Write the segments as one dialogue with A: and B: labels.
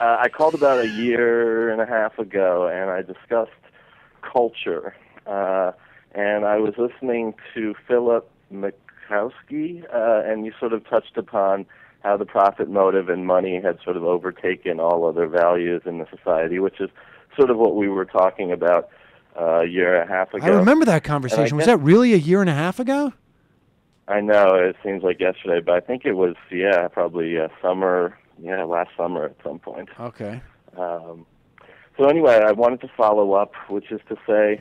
A: I called about a year and a half ago, and I discussed culture. And I was listening to Philip Mikowski, and you sort of touched upon how the profit motive and money had sort of overtaken all other values in the society, which is sort of what we were talking about a year and a half ago.
B: I remember that conversation. Was that really a year and a half ago?
A: I know, it seems like yesterday, but I think it was, probably summer, last summer at some point.
B: Okay.
A: So anyway, I wanted to follow up, which is to say,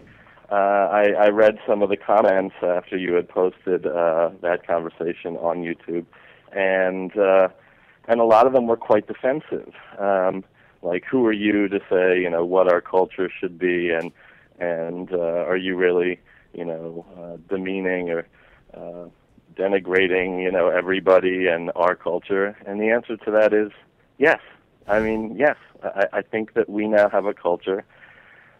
A: I read some of the comments after you had posted that conversation on YouTube, and a lot of them were quite defensive. Like, who are you to say, what our culture should be, and are you really, demeaning or denigrating, everybody and our culture? And the answer to that is yes. I mean, yes. I think that we now have a culture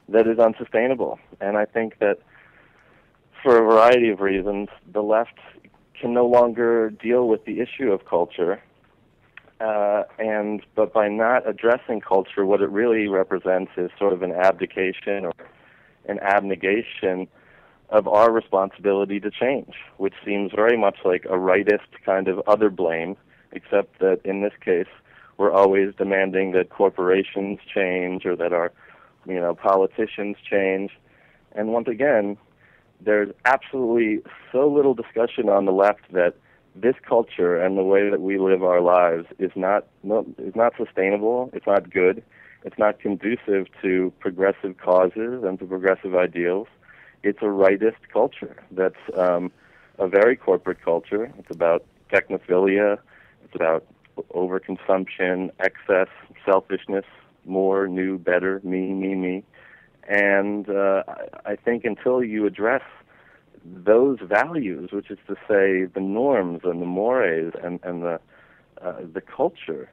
A: that is unsustainable. And I think that for a variety of reasons, the left can no longer deal with the issue of culture. But by not addressing culture, what it really represents is sort of an abdication or an abnegation of our responsibility to change, which seems very much like a rightist kind of other blame, except that in this case, we're always demanding that corporations change or that our, politicians change. And once again, there's absolutely so little discussion on the left that this culture and the way that we live our lives is not sustainable. It's not good. It's not conducive to progressive causes and to progressive ideals. It's a rightist culture that's a very corporate culture. It's about technophilia. It's about overconsumption, excess, selfishness, more, new, better, me. And I think until you address those values, which is to say the norms and the mores and the culture,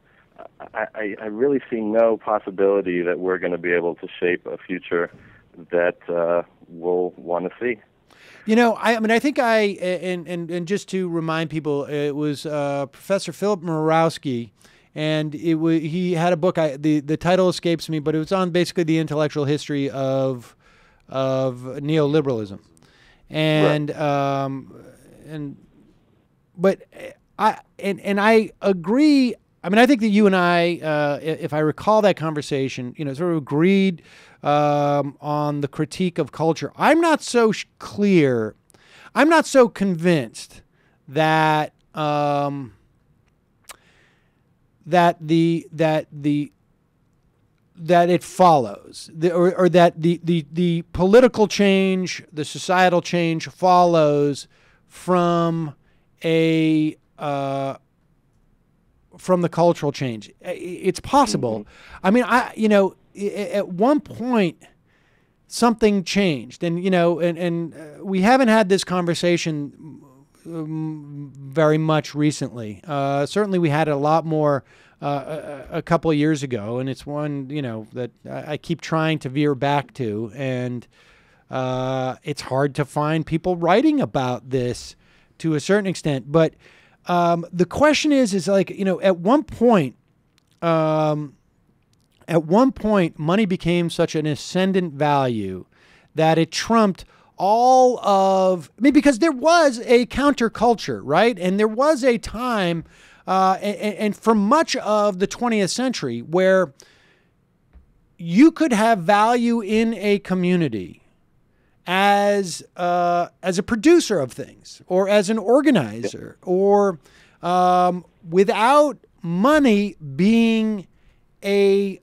A: I really see no possibility that we're going to be able to shape a future that we'll want to see.
B: I think and just to remind people, it was Professor Philip Mirowski, and he had a book. The title escapes me, but it was on basically the intellectual history of neoliberalism, and I agree. I think that you and I, if I recall that conversation, sort of agreed on the critique of culture. I'm not so clear. I'm not so convinced that that it follows, or that the political change, the societal change follows from from the cultural change. It's possible. Mm-hmm. At one point, something changed, and we haven't had this conversation very much recently. Certainly, we had a lot more a couple of years ago, and it's one that I keep trying to veer back to, and it's hard to find people writing about this to a certain extent, but. The question is like, at one point, money became such an ascendant value that it trumped all of, because there was a counterculture, right? And there was a time, and for much of the 20th century, where you could have value in a community as a producer of things, or as an organizer, or without money being a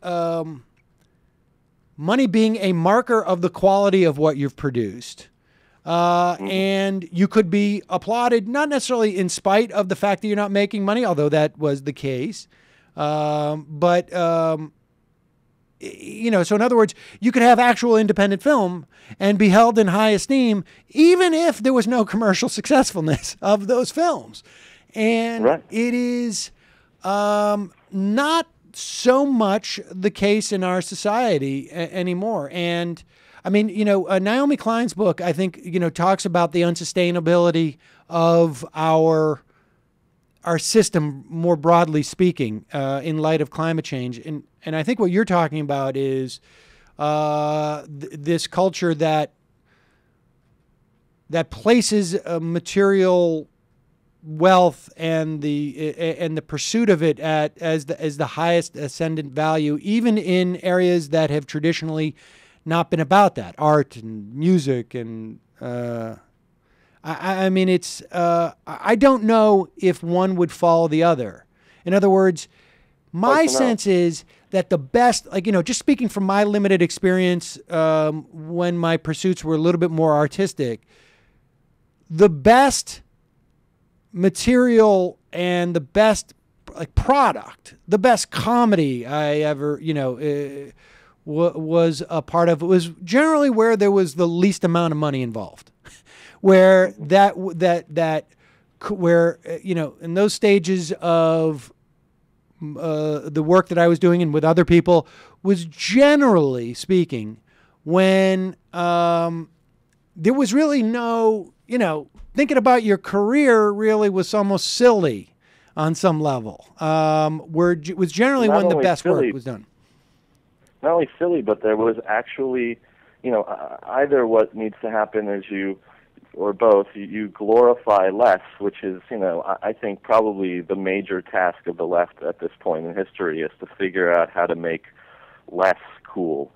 B: marker of the quality of what you've produced. And you could be applauded, not necessarily in spite of the fact that you're not making money, although that was the case, but so in other words, you could have actual independent film and be held in high esteem, even if there was no commercial successfulness of those films. And right. It is not so much the case in our society anymore. And Naomi Klein's book, I think, talks about the unsustainability of our our system more broadly speaking in light of climate change. And I think what you're talking about is this culture that places material wealth and the pursuit of it as the highest ascendant value, even in areas that have traditionally not been about that, art and music and I mean, it's I don't know if one would follow the other. In other words, my sense is that the best, like, just speaking from my limited experience when my pursuits were a little bit more artistic, the best material and the best product, the best comedy I ever, was a part of, it was generally where there was the least amount of money involved. Where where in those stages of the work that I was doing and with other people was, generally speaking, when there was really no, thinking about your career really was almost silly on some level. Where it was generally when the best work was done.
A: Not only silly, but there was actually, either what needs to happen is or both, you glorify less, which is, I think probably the major task of the left at this point in history is to figure out how to make less cool.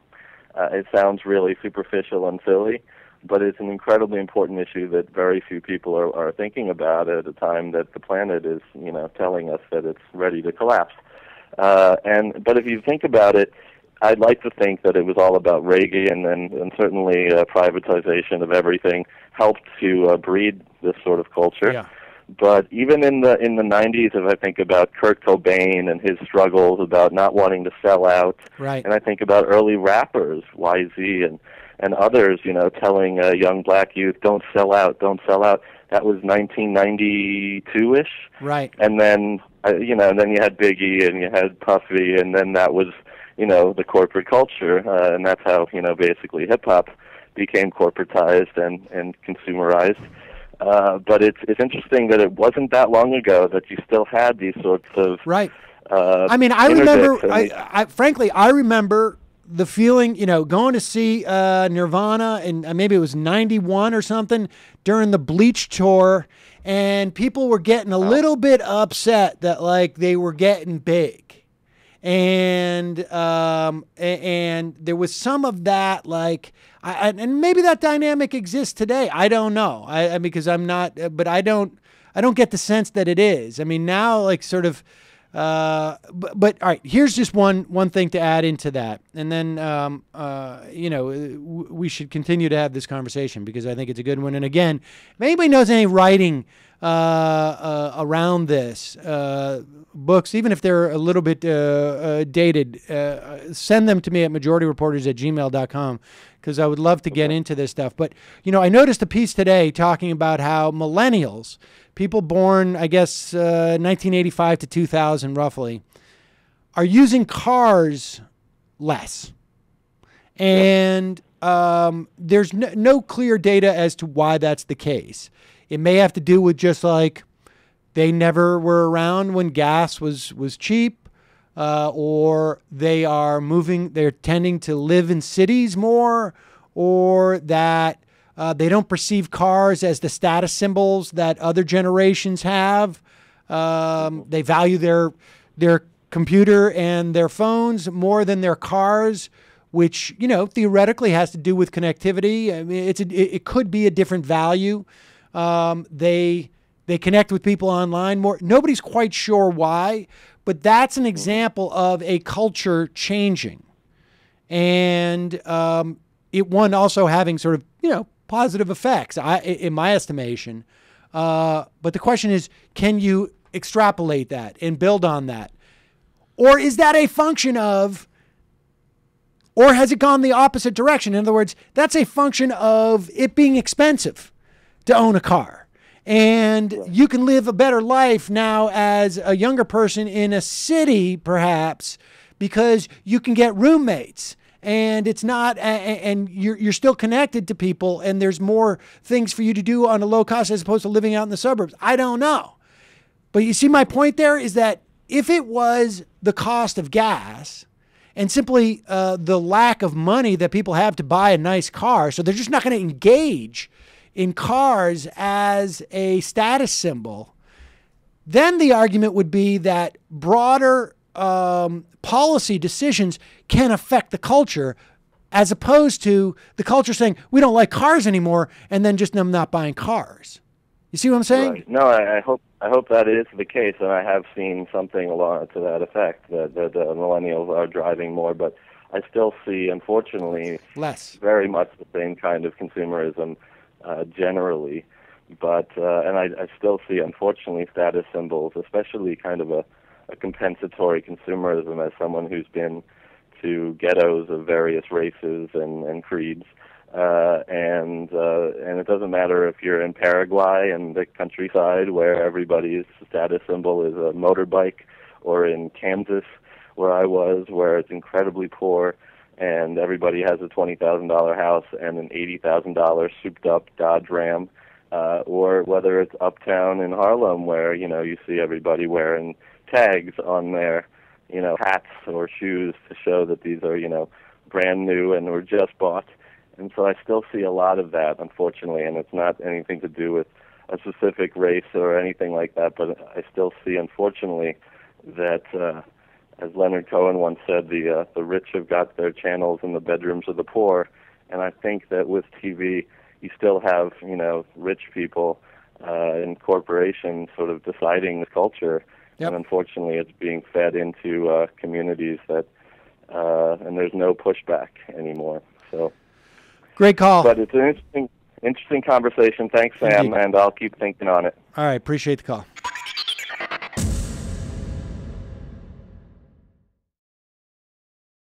A: It sounds really superficial and silly, but it's an incredibly important issue that very few people are thinking about at a time that the planet is, telling us that it's ready to collapse. But if you think about it, I'd like to think that it was all about Reagan and certainly privatization of everything helped to breed this sort of culture.
B: Yeah.
A: But even in the 90s, if I think about Kurt Cobain and his struggles about not wanting to sell out,
B: right.
A: And I think about early rappers, YZ and others, telling young black youth, don't sell out, don't sell out. That was 1992-ish.
B: Right.
A: And then, and then you had Biggie and you had Puffy, and then that was, the corporate culture, and that's how, basically hip-hop became corporatized and consumerized. But it's interesting that it wasn't that long ago that you still had these sorts of...
B: Right. I mean, I remember, frankly, I remember the feeling, going to see Nirvana, and maybe it was 91 or something, during the Bleach tour, and people were getting a little bit upset that, they were getting big. And there was some of that, and maybe that dynamic exists today. I don't know. Because I'm not, but I don't get the sense that it is. I mean, now, but all right, here's just one thing to add into that. And then, we should continue to have this conversation because I think it's a good one. And again, if anybody knows any writing around this, books, even if they're a little bit dated, send them to me at majorityreporters@gmail.com because I would love to get into this stuff. But, I noticed a piece today talking about how millennials, people born, I guess, 1985 to 2000 roughly, are using cars less. And there's no clear data as to why that's the case. It may have to do with just they never were around when gas was cheap, or they're tending to live in cities more, or that they don't perceive cars as the status symbols that other generations have. They value their computer and their phones more than their cars, which, theoretically has to do with connectivity. I mean, it could be a different value. They connect with people online more. Nobody's quite sure why, but that's an example of a culture changing. And it also having sort of, positive effects, in my estimation. But the question is, can you extrapolate that and build on that? Or is that a function of, or has it gone the opposite direction? In other words, that's a function of it being expensive to own a car. And you can live a better life now as a younger person in a city, perhaps, because you can get roommates and it's not, and you're still connected to people and there's more things for you to do on a low cost as opposed to living out in the suburbs. I don't know. But you see, my point there is that if it was the cost of gas and simply the lack of money that people have to buy a nice car, so they're just not going to engage in cars as a status symbol, then the argument would be that broader policy decisions can affect the culture, as opposed to the culture saying, we don't like cars anymore, and then just them not buying cars. You see what I'm saying?
A: Right. No, I hope that is the case, and I have seen something along to that effect, that the millennials are driving more, but I still see, unfortunately,
B: less.
A: Very much the same kind of consumerism generally. But and I still see, unfortunately, status symbols, especially kind of a compensatory consumerism, as someone who's been to ghettos of various races and creeds. And it doesn't matter if you're in Paraguay in the countryside where everybody's status symbol is a motorbike, or in Kansas where I was, where it's incredibly poor and everybody has a $20,000 house and an $80,000 souped-up Dodge Ram, or whether it's uptown in Harlem where, you see everybody wearing tags on their, hats or shoes to show that these are, brand new and were just bought. And so I still see a lot of that, unfortunately, and it's not anything to do with a specific race or anything like that, but I still see, unfortunately, that, as Leonard Cohen once said, the rich have got their channels in the bedrooms of the poor. And I think that with TV, you still have, rich people in corporations sort of deciding the culture. Yep. And unfortunately, it's being fed into communities that, and there's no pushback anymore. So.
B: Great call.
A: But it's an interesting conversation. Thanks, Sam, and I'll keep thinking on it.
B: All right, appreciate the call.